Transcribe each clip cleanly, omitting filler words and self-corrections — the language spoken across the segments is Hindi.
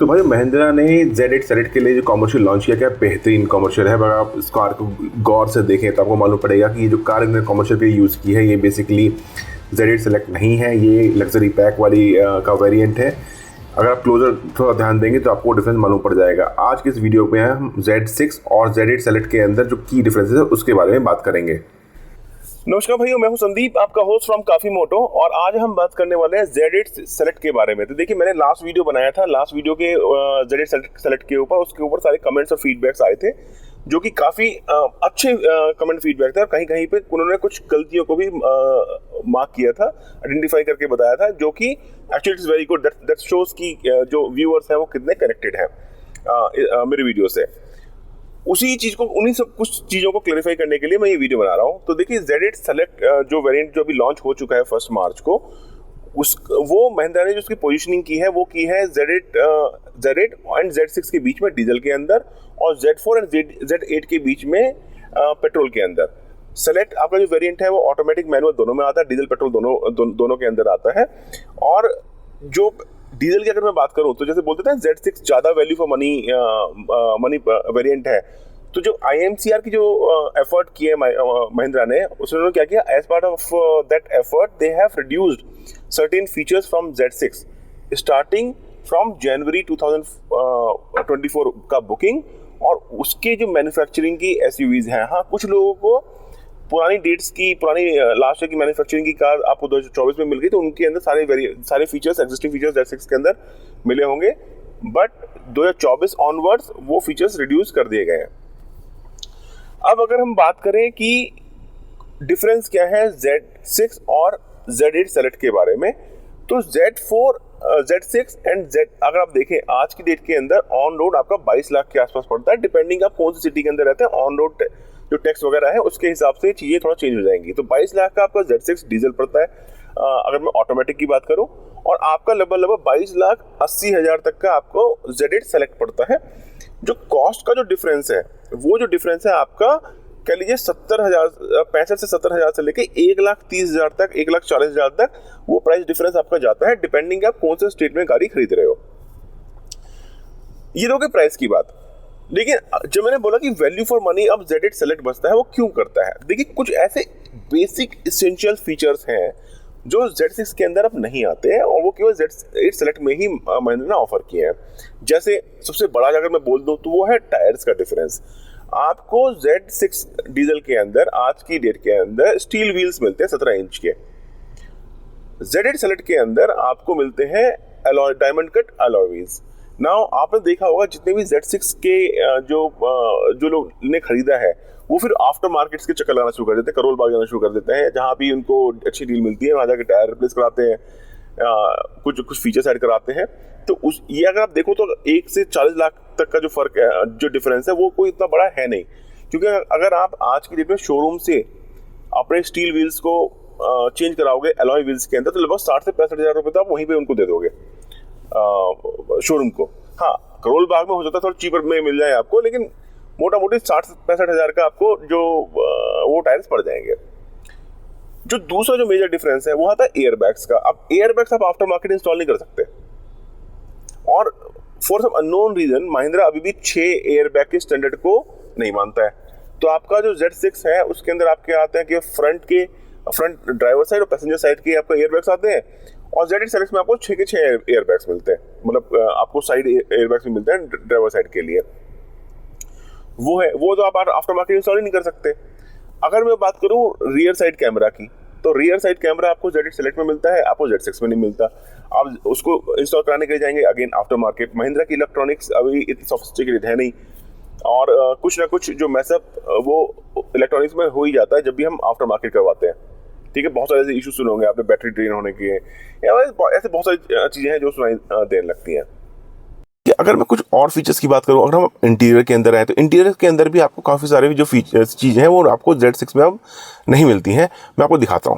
तो भाई महिंद्रा ने Z8 सेलेक्ट के लिए जो कॉमर्शियल लॉन्च किया, क्या बेहतरीन कॉमर्शियल है। अगर आप इस कार को गौर से देखें तो आपको मालूम पड़ेगा कि ये जो कार इन्होंने कॉमर्शियल के लिए यूज़ की है ये बेसिकली Z8 सेलेक्ट नहीं है, ये लग्जरी पैक वाली का वेरिएंट है। अगर आप क्लोजर थोड़ा ध्यान देंगे तो आपको डिफरेंस मालूम पड़ जाएगा। आज के इस वीडियो में हम Z6 और Z8 सेलेक्ट के अंदर जो की डिफरेंसेस है उसके बारे में बात करेंगे। नमस्कार भाइयों, मैं हूं संदीप, आपका होस्ट फ्रॉम काफी मोटो, और आज हम बात करने वाले हैं Z8 सेलेक्ट के बारे में। तो देखिए, मैंने लास्ट वीडियो बनाया था, लास्ट वीडियो के Z8 सेलेक्ट के ऊपर, उसके ऊपर सारे कमेंट्स और फीडबैक्स आए थे जो कि काफी अच्छे कमेंट फीडबैक थे, और कहीं कहीं पे उन्होंने कुछ गलतियों को भी मार्क किया था, आइडेंटिफाई करके बताया था, जो कि actually it's very good, that shows कि जो व्यूअर्स हैं वो कितने कनेक्टेड हैं मेरे वीडियो से। उसी चीज को, उन्हीं सब कुछ चीजों को क्लैरिफाई करने के लिए मैं ये वीडियो बना रहा हूँ। तो देखिए, Z8 सेलेक्ट जो वेरिएंट जो अभी लॉन्च हो चुका है 1 मार्च को, वो महिंद्रा ने जो उसकी पोजीशनिंग की है वो की है Z8 एंड Z6 के बीच में डीजल के अंदर, और Z4 एंड Z8 के बीच में पेट्रोल के अंदर। सेलेक्ट आपका जो वेरिएंट है वो ऑटोमेटिक मैनुअल दोनों में आता है, डीजल पेट्रोल दोनों के अंदर आता है। और जो डीजल की अगर मैं बात करूं तो जैसे बोलते थे Z6 ज्यादा वैल्यू फॉर मनी वेरिएंट है, तो जो IMCR की जो एफर्ट की है महिंद्रा ने, उसने क्या किया, as part of that effort they have reduced certain features from Z6 starting from January 2024 का बुकिंग, और उसके जो मैन्युफैक्चरिंग की SUVs हैं। हाँ, कुछ लोगों को पुरानी डेट्स की, पुरानी लास्ट ईयर की मैन्युफैक्चरिंग की कार आपको 2024 में मिल गई, तो उनके अंदर सारे फीचर्स, एग्जिस्टिंग फीचर्स Z6 के अंदर मिले होंगे, बट 2024 ऑनवर्ड्स वो फीचर्स रिड्यूस कर दिए गए हैं। अब अगर हम बात करें कि डिफरेंस क्या है Z6 और Z8 सेलेक्ट के बारे में, तो Z6 एंड Z, अगर आप देखें आज की डेट के अंदर ऑन रोड आपका 22 लाख के आसपास पड़ता है, डिपेंडिंग आप कौन सी सिटी के अंदर रहते हैं। ऑन रोड जो टैक्स वगैरह है उसके हिसाब से चीजें थोड़ा चेंज हो जाएंगी। तो 22 लाख का आपका Z6 डीजल पड़ता है अगर मैं ऑटोमेटिक की बात करूं, और आपका लगभग 22,80,000 तक का आपको Z8 सेलेक्ट पड़ता है। जो कॉस्ट का जो डिफरेंस है, वो जो डिफरेंस है आपका, कह लीजिए 65 से 70,000 से लेके 1,30,000 तक, 1,40,000 तक वो प्राइस डिफरेंस आपका जाता है, डिपेंडिंग आप कौन से स्टेट में गाड़ी खरीद रहे हो। ये लोगे प्राइस की बात। लेकिन जब मैंने बोला कि वैल्यू फॉर मनी अब Z8 सेलेक्ट बचता है, वो क्यों करता है? देखिए, कुछ ऐसे बेसिक एसेंशियल फीचर्स हैं जो Z6 के अंदर अब नहीं आते हैं, और वो केवल Z8 सेलेक्ट में ही महिंद्रा ने ऑफर किए हैं। जैसे सबसे बड़ा अगर मैं बोल दूं तो वो है टायर्स का डिफरेंस। आपको Z6 डीजल के अंदर आज की डेट के अंदर स्टील व्हील्स मिलते हैं 17 इंच के। Z8 सेलेक्ट के अंदर आपको मिलते हैं alloy, diamond cut alloy wheels. Now आपने देखा होगा जितने भी Z6 के जो लोग ने खरीदा है, वो फिर आफ्टर मार्केट्स के चक्कर लगाना शुरू कर देते हैं, करोल बाग जाना शुरू कर देते हैं, जहां भी उनको अच्छी डील मिलती है वहां जाकर टायर रिप्लेस कराते हैं, कुछ फीचर्स ऐड कराते हैं। तो ये अगर आप देखो तो 1 से 40 लाख तक का जो फर्क है, जो डिफरेंस है, वो कोई इतना बड़ा है नहीं। क्योंकि अगर आप आज की डेट में शोरूम से अपने स्टील व्हील्स को चेंज कराओगे अलॉय व्हील्स के अंदर, तो लगभग 60 से 65,000 रुपए तो आप वहीं पे उनको दे दोगे शोरूम को। हाँ, करोल बाग में हो जाता है थोड़ा चीपर में मिल जाए आपको, लेकिन मोटा मोटी 60 से 65,000 का आपको जो वो टायर्स पड़ जाएंगे। जो दूसरा जो मेजर डिफरेंस है वो आता है एयरबैग्स का। अब एयरबैग्स आप आफ्टर मार्केट इंस्टॉल नहीं कर सकते, और for some unknown reason Mahindra अभी भी 6 एयरबैग के स्टैंडर्ड को नहीं मानता है। तो आपका जो Z6 है उसके अंदर आपके आते हैं कि फ्रंट ड्राइवर साइड और पैसेंजर साइड के आपको एयरबैग्स आते हैं, और Z8 सेलेक्ट में आपको 6 के 6 एयरबैग्स मिलते हैं, मतलब आपको साइड एयरबैग्स भी मिलते हैं ड्राइवर साइड के लिए। वो तो आप आफ्टर मार्केट इंस्टॉल ही नहीं कर सकते। अगर मैं बात करूं रियर साइड कैमरा की, तो रियर साइड कैमरा आपको Z8 सेलेक्ट में मिलता है, आपको Z6 में नहीं मिलता। आप उसको इंस्टॉल कराने के लिए जाएंगे अगेन आफ्टर मार्केट। महिंद्रा की इलेक्ट्रॉनिक्स अभी इतनी सोफिस्टिकेटेड है नहीं, और कुछ ना कुछ जो मैसअप वो इलेक्ट्रॉनिक्स में हो ही जाता है जब भी हम आफ्टर मार्केट करवाते हैं। ठीक है, बहुत सारे ऐसे इशू सुने होंगे आपने, बैटरी ड्रेन होने के, या ऐसे बहुत सारी चीजें हैं जो सुनाई देने लगती हैं। अगर मैं कुछ और फीचर्स की बात करूं, अगर हम इंटीरियर के अंदर आए तो इंटीरियर के अंदर भी आपको काफ़ी सारे जो फीचर्स चीज़ें हैं वो आपको Z6 में अब नहीं मिलती हैं। मैं आपको दिखाता हूं।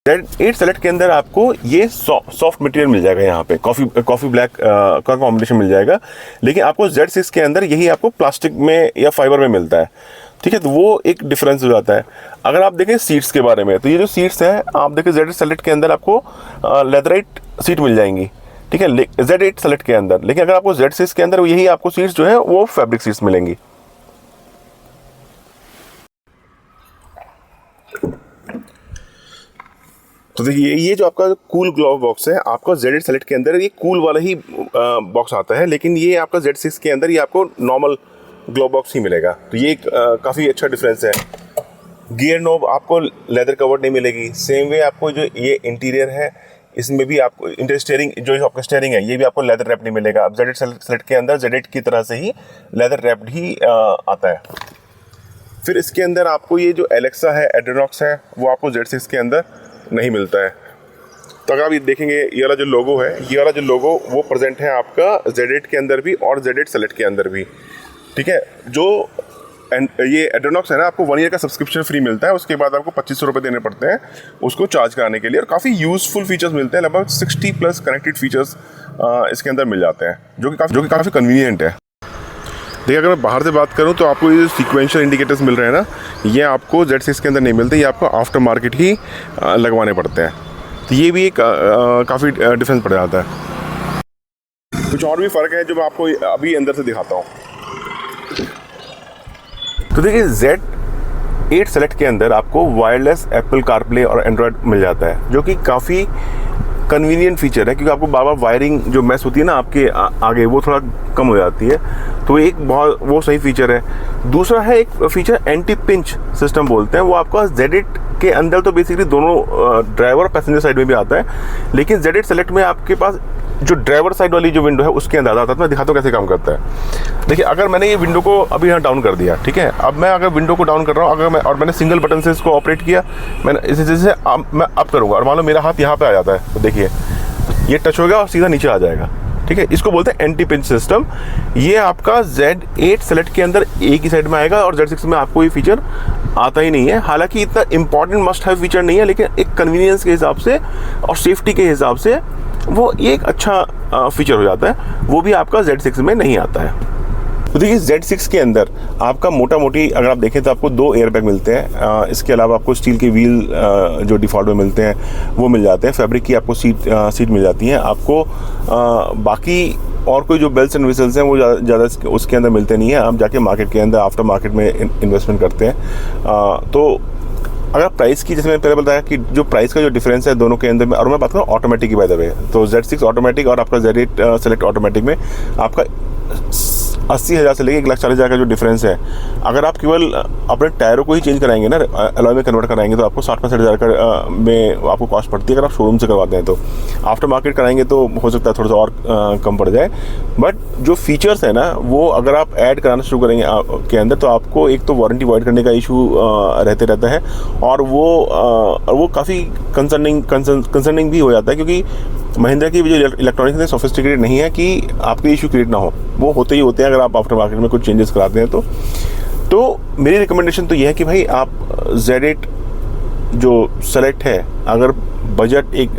Z8 सेलेक्ट के अंदर आपको ये सॉफ्ट मटेरियल मिल जाएगा, यहाँ पे कॉफ़ी ब्लैक का कॉम्बिनेशन मिल जाएगा, लेकिन आपको Z6 के अंदर यही आपको प्लास्टिक में या फाइबर में मिलता है। ठीक है, तो वो एक डिफरेंस हो जाता है। अगर आप देखें सीट्स के बारे में, तो ये जो सीट्स हैं आप देखें Z8 सेलेक्ट के अंदर आपको लेदराइट सीट मिल जाएंगी। ठीक है, Z8 सेलेक्ट के अंदर। लेकिन अगर आपको Z6 के अंदर यही आपको सीट्स जो है वो फैब्रिक सीट्स मिलेंगी। तो देखिए ये जो आपका कूल ग्लोव बॉक्स है, आपका Z8 सेलेक्ट के अंदर ये कूल वाला ही बॉक्स आता है, लेकिन ये आपका Z6 के अंदर ये आपको नॉर्मल ग्लोव बॉक्स ही मिलेगा। तो ये काफ़ी अच्छा डिफरेंस है। गियर नोब आपको लेदर कवर्ड नहीं मिलेगी। सेम वे आपको जो ये इंटीरियर है इसमें भी आपको इंटर स्टीयरिंग जो आपका स्टीयरिंग है ये भी आपको लेदर रैप्ड नहीं मिलेगा। अब Z8 सेलेक्ट के अंदर Z8 की तरह से ही लेदर रैप्ड ही आता है। फिर इसके अंदर आपको ये जो एलेक्सा है, एड्रेनॉक्स है, वो आपको Z6 के अंदर नहीं मिलता है। तो अगर आप ये देखेंगे ये वाला जो लोगो है, ये वाला जो लोगो वो प्रेजेंट है आपका Z8 के अंदर भी और Z8 सेलेक्ट के अंदर भी। ठीक है, जो ये एड्रेनॉक्स है ना, आपको 1 ईयर का सब्सक्रिप्शन फ्री मिलता है, उसके बाद आपको 2500 रुपये देने पड़ते हैं उसको चार्ज कराने के लिए। और काफ़ी यूज़फुल फीचर्स मिलते हैं, लगभग 60+ कनेक्टेड फीचर्स इसके अंदर मिल जाते हैं, जो कि काफ़ी कन्वीनियंट है। देखिए अगर मैं बाहर से बात करूं तो आपको ये जो सीक्वेंशियल इंडिकेटर्स मिल रहे हैं ना, ये आपको Z6 के अंदर नहीं मिलते, ये आपको आफ्टर मार्केट ही लगवाने पड़ते हैं। तो ये भी एक काफ़ी डिफरेंस पड़ जाता है। कुछ और भी फ़र्क है जो मैं आपको अभी अंदर से दिखाता हूँ। तो देखिए Z8 सेलेक्ट के अंदर आपको वायरलेस एप्पल कारप्ले और एंड्रॉयड मिल जाता है, जो कि काफ़ी कन्वीनियंट फीचर है, क्योंकि आपको बार बार वायरिंग जो मेस होती है ना आपके आगे, वो थोड़ा कम हो जाती है। तो एक बहुत वो सही फीचर है। दूसरा है एक फीचर एंटी पिंच सिस्टम बोलते हैं, वो आपका Z8 के अंदर तो बेसिकली दोनों ड्राइवर और पैसेंजर साइड में भी आता है, लेकिन Z8 सेलेक्ट में आपके पास जो ड्राइवर साइड वाली जो विंडो है उसके अंदर आता है। तो मैं दिखाता हूँ कैसे काम करता है। देखिए अगर मैंने ये विंडो को अभी यहाँ डाउन कर दिया, ठीक है, अब मैं अगर विंडो को डाउन कर रहा हूँ, अगर मैंने सिंगल बटन से इसको ऑपरेट किया, मैंने इसे जैसे मैं अप करूँगा और मान लो मेरा हाथ यहाँ पे आ जाता है, तो देखिए ये टच होगा और सीधा नीचे आ जाएगा। ठीक है, इसको बोलते हैं एंटी पिंच सिस्टम। ये आपका Z8 सेलेक्ट के अंदर एक ही साइड में आएगा और Z6 में आपको ये फीचर आता ही नहीं है। हालांकि इतना इंपॉर्टेंट मस्ट हैव फीचर नहीं है, लेकिन एक कन्वीनियंस के हिसाब से और सेफ्टी के हिसाब से वो एक अच्छा फीचर हो जाता है, वो भी आपका Z6 में नहीं आता है। तो देखिए Z6 के अंदर आपका मोटा मोटी अगर आप देखें तो आपको 2 एयरबैग मिलते हैं। इसके अलावा आपको स्टील के व्हील जो डिफ़ॉल्ट में मिलते हैं वो मिल जाते हैं। फैब्रिक की आपको सीट मिल जाती है। आपको बाकी और कोई जो बेल्स एंड विसल्स हैं वो ज़्यादा उसके अंदर मिलते नहीं हैं। आप जाके मार्केट के अंदर आफ्टर मार्केट में इन्वेस्टमेंट करते हैं। तो अगर प्राइस की, जैसे मैंने पहले बताया कि जो प्राइस का जो डिफरेंस है दोनों के अंदर में, और मैं बात करूँ ऑटोमेटिक की बाय द वे, तो Z6 ऑटोमेटिक और आपका Z8 सेलेक्ट ऑटोमेटिक में आपका 80,000 से लेकर 1,40,000 का जो डिफरेंस है, अगर आप केवल अपने टायरों को ही चेंज कराएंगे ना, अलॉय में कन्वर्ट कराएंगे, तो आपको 60-65,000 का में आपको कॉस्ट पड़ती है अगर आप शोरूम से करवाते हैं। तो आफ्टर मार्केट कराएंगे तो हो सकता है थोड़ा सा और कम पड़ जाए। बट जो फीचर्स है ना, वो अगर आप ऐड कराना शुरू करेंगे के अंदर, तो आपको एक तो वारंटी वॉइड करने का इशू रहते रहता है, और वो काफ़ी कंसर्निंग भी हो जाता है, क्योंकि महिंद्रा की जो इलेक्ट्रॉनिक्स है सोफिस्टिकेटेड नहीं है कि आपके इशू क्रिएट ना हो। वो होते ही होते हैं अगर आप आफ्टर मार्केट में कुछ चेंजेस कराते हैं तो मेरी रिकमेंडेशन तो ये है कि भाई आप Z8 जो सेलेक्ट है, अगर बजट एक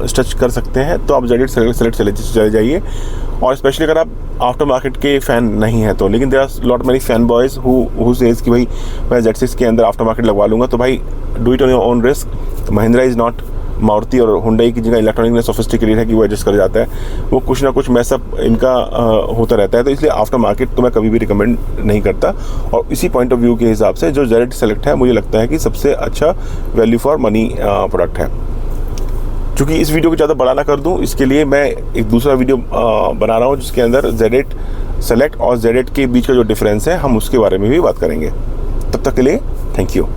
स्ट्रेच कर सकते हैं तो आप Z8 सेलेक्ट चले जाइए। और स्पेशली अगर आप आफ्टर मार्केट के फ़ैन नहीं हैं तो, लेकिन there are lot many fan boys who says कि भाई मैं Z6 के अंदर आफ्टर मार्केट लगवा लूँगा, तो भाई do it on your own risk. Mahindra is not Maruti और हुंडई की जगह इलेक्ट्रॉनिक में सोफिस्टिकेटेड है कि वो एडजस्ट कर जाता है। वो कुछ ना कुछ मैसअप इनका होता रहता है, तो इसलिए आफ्टर मार्केट तो मैं कभी भी रिकमेंड नहीं करता। और इसी पॉइंट ऑफ व्यू के हिसाब से जो Z8 सेलेक्ट है, मुझे लगता है कि सबसे अच्छा वैल्यू फॉर मनी प्रोडक्ट है। चूँकि इस वीडियो को ज़्यादा बड़ा ना कर दूँ, इसके लिए मैं एक दूसरा वीडियो बना रहा हूँ जिसके अंदर Z8 सेलेक्ट और Z8 के बीच का जो डिफरेंस है हम उसके बारे में भी बात करेंगे। तब तक के लिए थैंक यू।